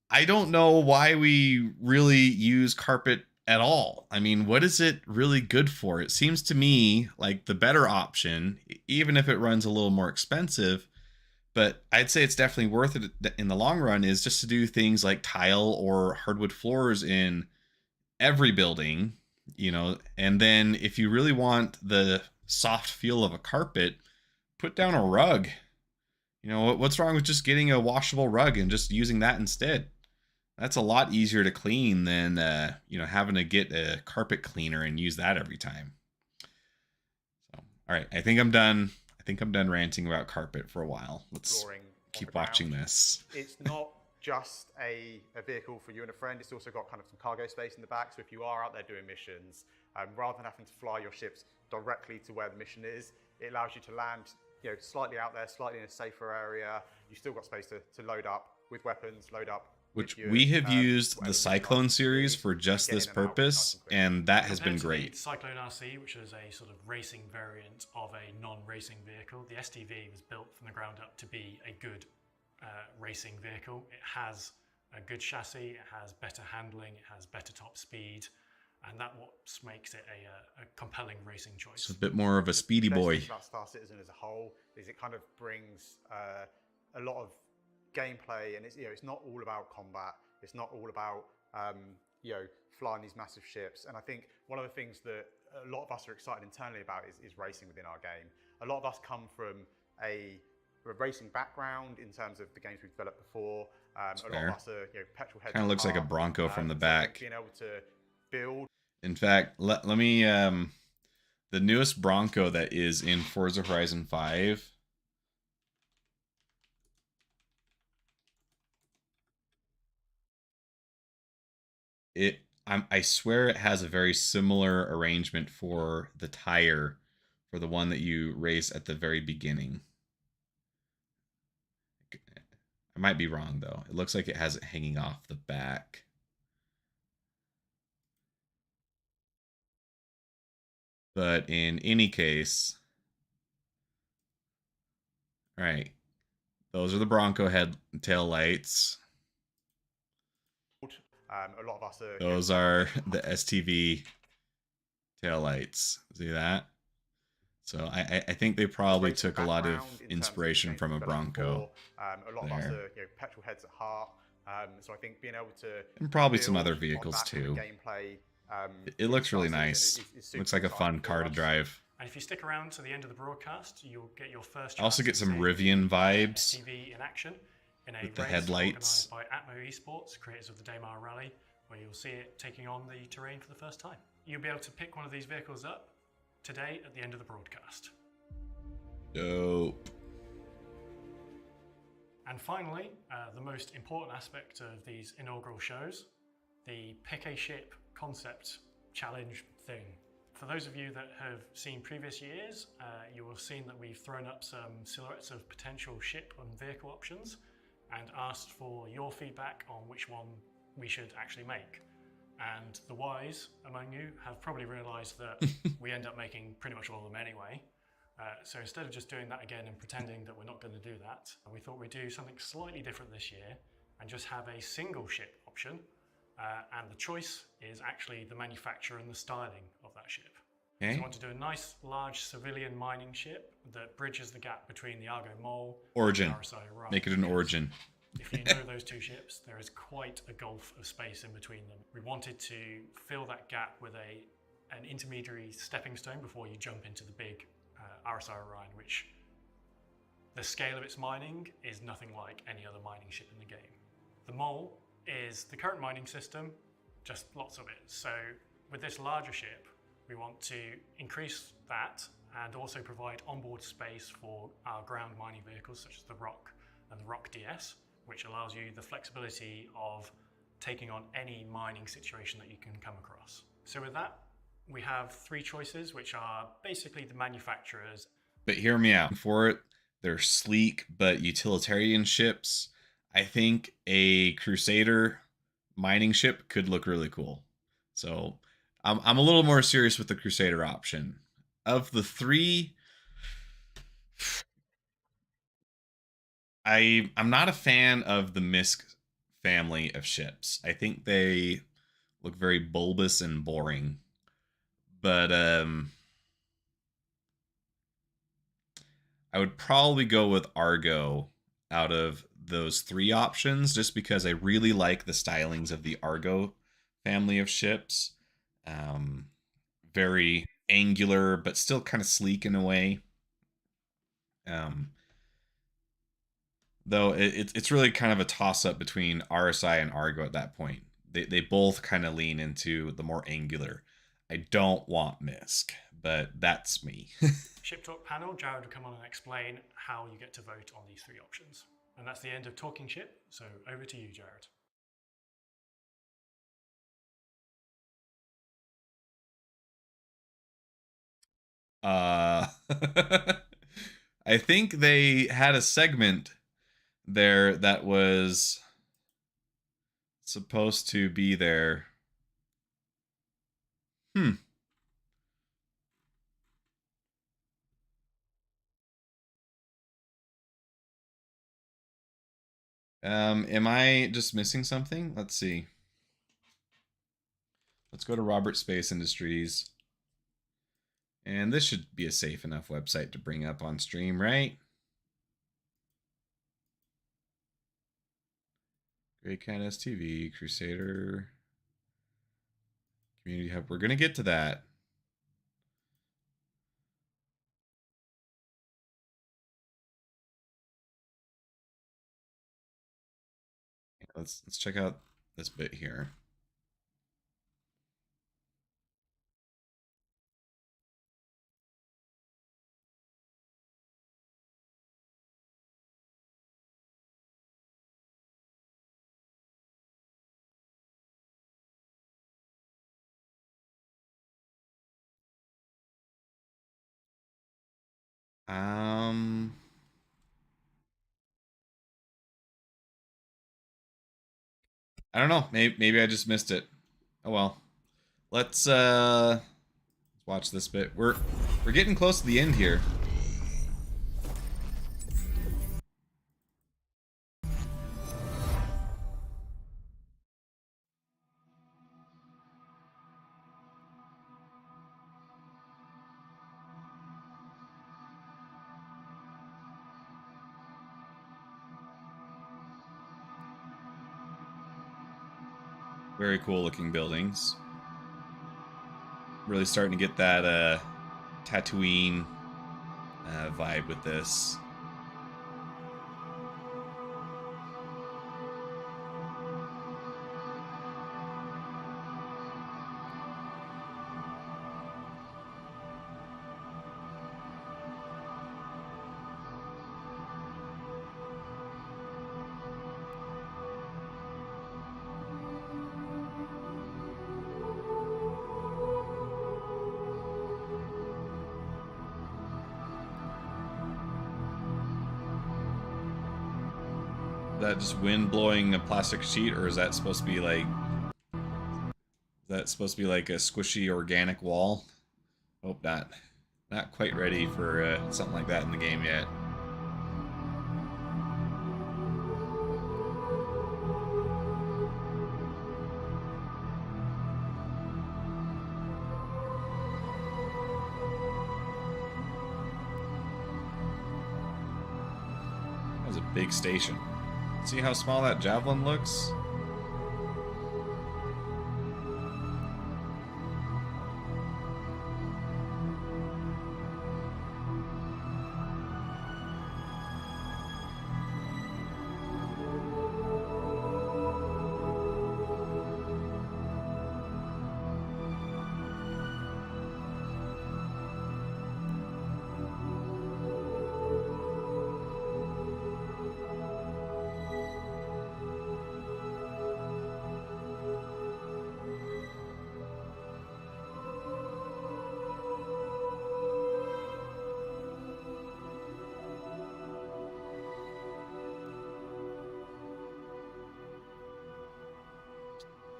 I don't know why we really use carpet at all. I mean, what is it really good for? It seems to me like the better option, even if it runs a little more expensive, but I'd say it's definitely worth it in the long run, is just to do things like tile or hardwood floors in every building, and then if you really want the soft feel of a carpet, put down a rug. What's wrong with just getting a washable rug and just using that instead? That's a lot easier to clean than having to get a carpet cleaner and use that every time. So, all right, I think I'm done ranting about carpet for a while. Let's keep watching this. It's not just a vehicle for you and a friend. It's also got kind of some cargo space in the back. So if you are out there doing missions, rather than having to fly your ships directly to where the mission is, it allows you to land slightly out there, slightly in a safer area. You've still got space to load up with weapons, load up. Which we have used the Cyclone series for just this purpose, and that has been great. Cyclone RC, which is a sort of racing variant of a non-racing vehicle, the STV was built from the ground up to be a good racing vehicle. It has a good chassis, it has better handling, it has better top speed, and that's what makes it a compelling racing choice. It's a bit more of a speedy boy. About Star Citizen as a whole is it kind of brings a lot of gameplay, and it's not all about combat. It's not all about flying these massive ships. And I think one of the things that a lot of us are excited internally about is racing within our game. A lot of us come from a racing background in terms of the games we've developed before. A lot of us are petrol heads. Kind of looks like a Bronco from the back. Being able to build. In fact, let me the newest Bronco that is in Forza Horizon 5. I swear it has a very similar arrangement for the tire for the one that you race at the very beginning. I might be wrong though. It looks like it has it hanging off the back. But in any case, all right, those are the Bronco head tail lights. A lot of us are. Those are the STV tail lights. See that? So I think they probably took a lot of inspiration from a Bronco. A lot of us are petrol heads at heart. So I think being able to and probably some other vehicles too. Gameplay, it looks really nice. Looks like a fun car to drive. And if you stick around to the end of the broadcast, you'll get your first. Also get some Rivian vibes. STV in action in a with the race headlights. organised by Atmo Esports, creators of the Daymar Rally, where you'll see it taking on the terrain for the first time. You'll be able to pick one of these vehicles up today at the end of the broadcast. Dope. And finally, the most important aspect of these inaugural shows, the pick a ship concept challenge thing. For those of you that have seen previous years, you will have seen that we've thrown up some silhouettes of potential ship and vehicle options and asked for your feedback on which one we should actually make. And the wise among you have probably realised that we end up making pretty much all of them anyway. So instead of just doing that again and pretending that we're not going to do that, we thought we'd do something slightly different this year and just have a single ship option. And the choice is actually the manufacturer and the styling of that ship. Okay. So we want to do a nice, large civilian mining ship that bridges the gap between the Argo Mole Origin. and the RSI Orion. Make it an Origin. If you know those two ships, there is quite a gulf of space in between them. We wanted to fill that gap with an intermediary stepping stone before you jump into the big RSI Orion, which the scale of its mining is nothing like any other mining ship in the game. The Mole is the current mining system, just lots of it. So with this larger ship, we want to increase that and also provide onboard space for our ground mining vehicles such as the Rock and the Rock DS, which allows you the flexibility of taking on any mining situation that you can come across. So with that, we have 3 choices, which are basically the manufacturers. But hear me out. For it, they're sleek but utilitarian ships. I think a Crusader mining ship could look really cool. So I'm a little more serious with the Crusader option. Of the 3, I'm not a fan of the Misk family of ships. I think they look very bulbous and boring. But I would probably go with Argo out of those 3 options, just because I really like the stylings of the Argo family of ships. Very angular, but still kind of sleek in a way. Though it's really kind of a toss-up between RSI and Argo at that point. They both kind of lean into the more angular. I don't want Misk, but that's me. Ship Talk panel, Jared will come on and explain how you get to vote on these 3 options. And that's the end of Talking Ship, so over to you, Jared. I think they had a segment there that was supposed to be there. Am I just missing something? Let's see. Let's go to Robert Space Industries. And this should be a safe enough website to bring up on stream, right? Great Cat STV, Crusader, Community Hub. We're going to get to that. Let's check out this bit here. I don't know. Maybe I just missed it. Oh well. Let's watch this bit. We're getting close to the end here. Very cool looking buildings. Really starting to get that Tatooine vibe with this. That just wind blowing a plastic sheet, or is that supposed to be like a squishy organic wall? Hope not quite ready for something like that in the game yet. That was a big station. See how small that javelin looks?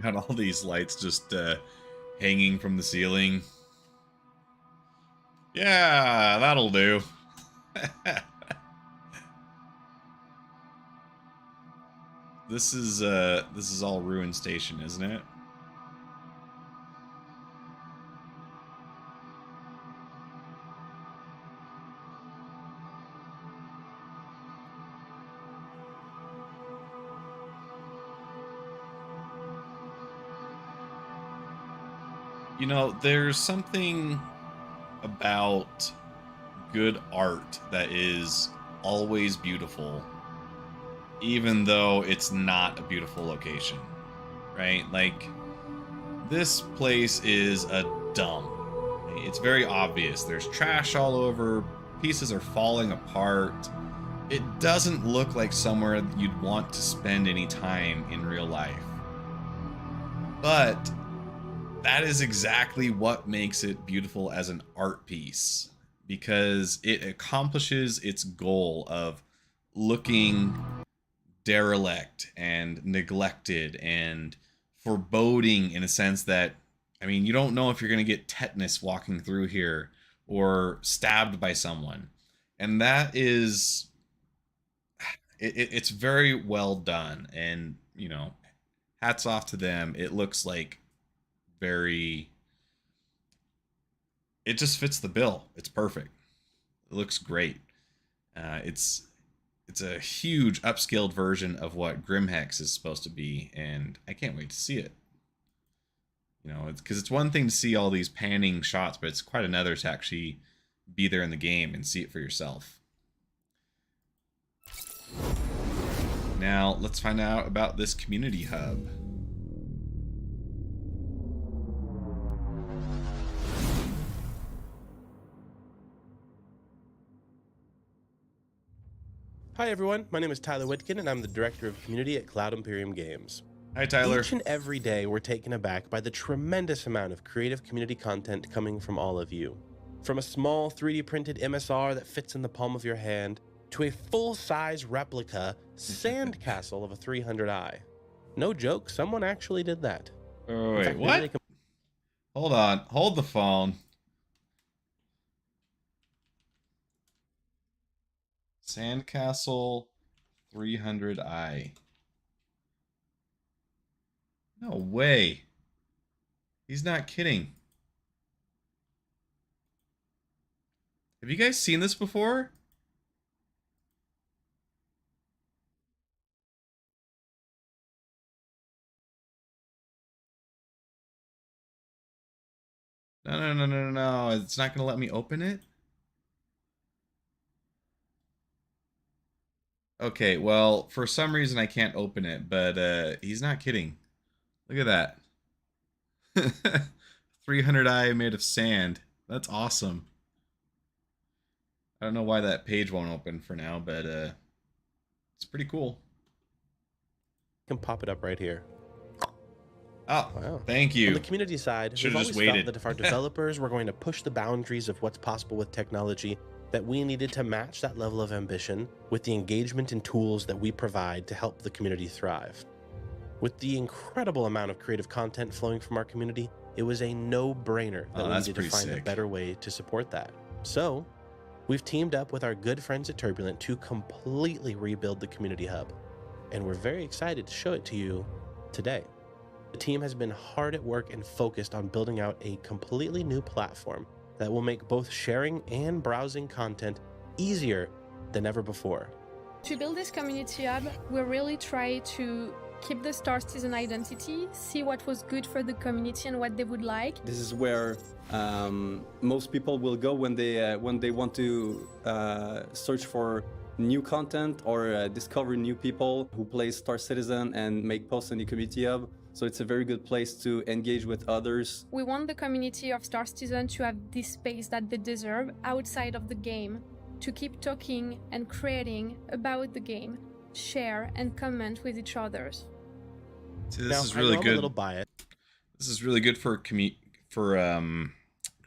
Got all these lights just hanging from the ceiling. Yeah, that'll do. This is all Ruin Station, isn't it? You know, there's something about good art that is always beautiful, even though it's not a beautiful location, right? Like, this place is a dump. It's very obvious. There's trash all over, pieces are falling apart. It doesn't look like somewhere you'd want to spend any time in real life. But that is exactly what makes it beautiful as an art piece, because it accomplishes its goal of looking derelict and neglected and foreboding, in a sense that, I mean, you don't know if you're going to get tetanus walking through here or stabbed by someone. And that is, it's very well done. And, you know, hats off to them. It looks like very, it just fits the bill. It's perfect. It looks great. It's a huge upscaled version of what Grimhex is supposed to be, and I can't wait to see it. You know, it's because it's one thing to see all these panning shots, but it's quite another to actually be there in the game and see it for yourself. Now, let's find out about this community hub. Hi everyone, my name is Tyler Whitkin and I'm the Director of Community at Cloud Imperium Games. Hi, Tyler. Each and every day we're taken aback by the tremendous amount of creative community content coming from all of you. From a small 3D printed MSR that fits in the palm of your hand, to a full-size replica sandcastle of a 300i. No joke, someone actually did that. Oh, wait, what? Hold on, hold the phone. Sandcastle 300i. No way. He's not kidding. Have you guys seen this before? No. It's not going to let me open it? Okay, well, for some reason I can't open it, but he's not kidding. Look at that. 300i made of sand. That's awesome. I don't know why that page won't open for now, but it's pretty cool. Can pop it up right here. Oh, wow. Thank you. On the community side, Should've we've just always waited. felt that if our developers were going to push the boundaries of what's possible with technology, that we needed to match that level of ambition with the engagement and tools that we provide to help the community thrive. With the incredible amount of creative content flowing from our community, it was a no-brainer that we needed to find a better way to support that. So, we've teamed up with our good friends at Turbulent to completely rebuild the community hub, and we're very excited to show it to you today. The team has been hard at work and focused on building out a completely new platform that will make both sharing and browsing content easier than ever before. To build this community hub, we really try to keep the Star Citizen identity, see what was good for the community and what they would like. This is where most people will go when they want to search for new content or discover new people who play Star Citizen and make posts in the community hub. So it's a very good place to engage with others. We want the community of Star Citizen to have this space that they deserve outside of the game, to keep talking and creating about the game, share and comment with each other. See, this is really good. A little biased. This is really good for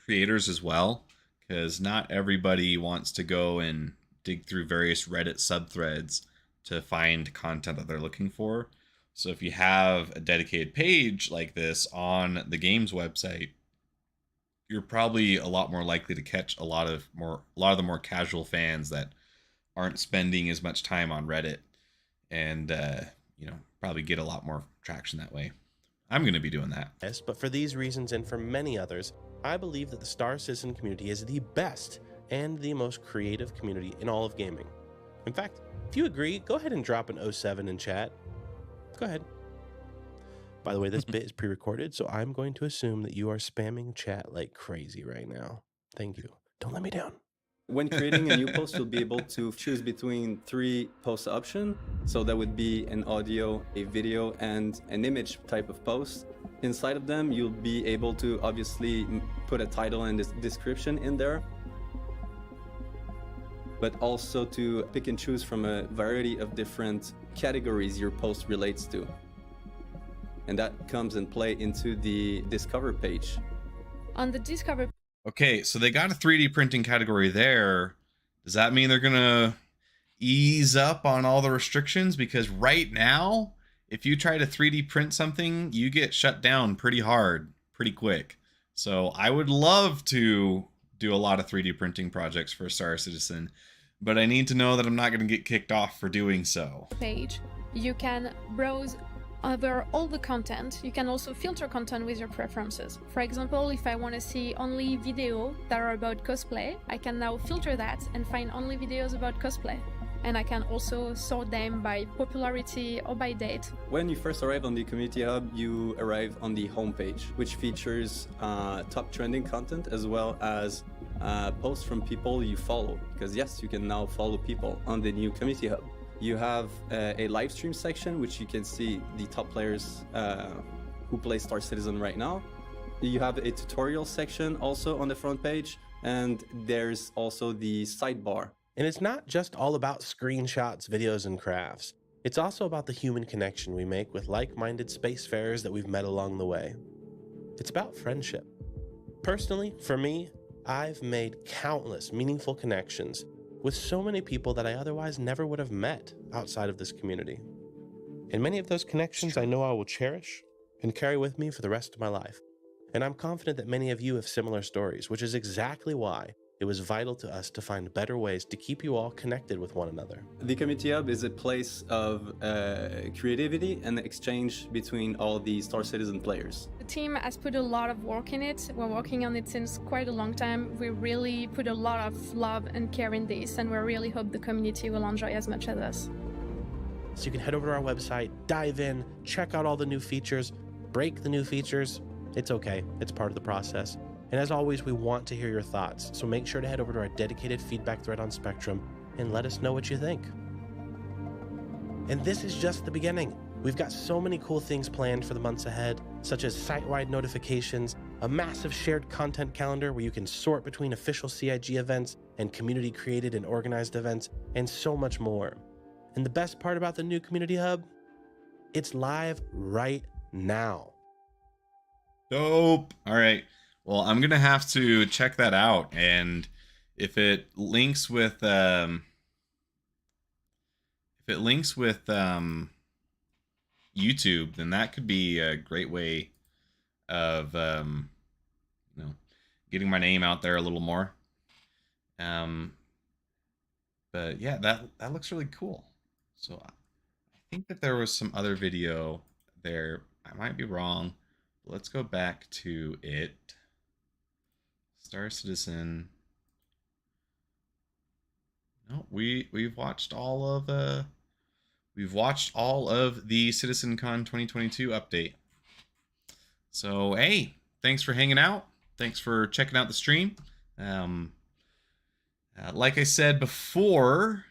creators as well, because not everybody wants to go and dig through various Reddit subthreads to find content that they're looking for. So if you have a dedicated page like this on the game's website, you're probably a lot more likely to catch a lot of the more casual fans that aren't spending as much time on Reddit, and probably get a lot more traction that way. I'm going to be doing that. Yes, but for these reasons and for many others, I believe that the Star Citizen community is the best and the most creative community in all of gaming. In fact, if you agree, go ahead and drop an 07 in chat. Go ahead. By the way, this bit is pre-recorded, so I'm going to assume that you are spamming chat like crazy right now. Thank you. Don't let me down. When creating a new post, you'll be able to choose between 3 post options. So that would be an audio, a video, and an image type of post. Inside of them, you'll be able to obviously put a title and description in there, but also to pick and choose from a variety of different categories your post relates to. And that comes and play into the Discover page. On the Discover. Okay, so they got a 3D printing category there. Does that mean they're gonna ease up on all the restrictions? Because right now, if you try to 3D print something, you get shut down pretty hard, pretty quick. So I would love to do a lot of 3D printing projects for Star Citizen, but I need to know that I'm not gonna get kicked off for doing so. Page, you can browse over all the content. You can also filter content with your preferences. For example, if I want to see only videos that are about cosplay, I can now filter that and find only videos about cosplay. And I can also sort them by popularity or by date. When you first arrive on the Community Hub, you arrive on the homepage, which features top trending content as well as posts from people you follow. Because yes, you can now follow people on the new Community Hub. You have a live stream section, which you can see the top players who play Star Citizen right now. You have a tutorial section also on the front page, and there's also the sidebar. And it's not just all about screenshots, videos, and crafts. It's also about the human connection we make with like-minded spacefarers that we've met along the way. It's about friendship. Personally, for me, I've made countless meaningful connections with so many people that I otherwise never would have met outside of this community. And many of those connections I know I will cherish and carry with me for the rest of my life. And I'm confident that many of you have similar stories, which is exactly why it was vital to us to find better ways to keep you all connected with one another. The Community Hub is a place of creativity and exchange between all the Star Citizen players. The team has put a lot of work in it. We're working on it since quite a long time. We really put a lot of love and care in this, and we really hope the community will enjoy as much as us. So you can head over to our website, dive in, check out all the new features, break the new features. It's okay, it's part of the process. And as always, we want to hear your thoughts, so make sure to head over to our dedicated feedback thread on Spectrum and let us know what you think. And this is just the beginning. We've got so many cool things planned for the months ahead, such as site-wide notifications, a massive shared content calendar where you can sort between official CIG events and community-created and organized events, and so much more. And the best part about the new Community Hub? It's live right now. Dope. All right. Well, I'm gonna have to check that out, and if it links with YouTube, then that could be a great way of getting my name out there a little more. But yeah, that looks really cool. So I think that there was some other video there. I might be wrong. Let's go back to it. Star Citizen. No, we've watched all of the Citizencon 2022 update. So hey, thanks for hanging out. Thanks for checking out the stream. Like I said before,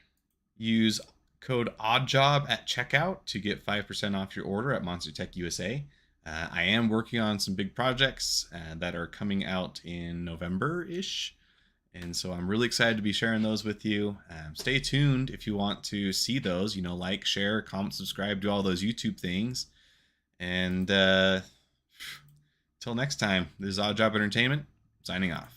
use code ODDJOB at checkout to get 5% off your order at Monster Tech USA. I am working on some big projects that are coming out in November-ish. And so I'm really excited to be sharing those with you. Stay tuned if you want to see those. Like, share, comment, subscribe, do all those YouTube things. And till next time, this is OddJob Entertainment, signing off.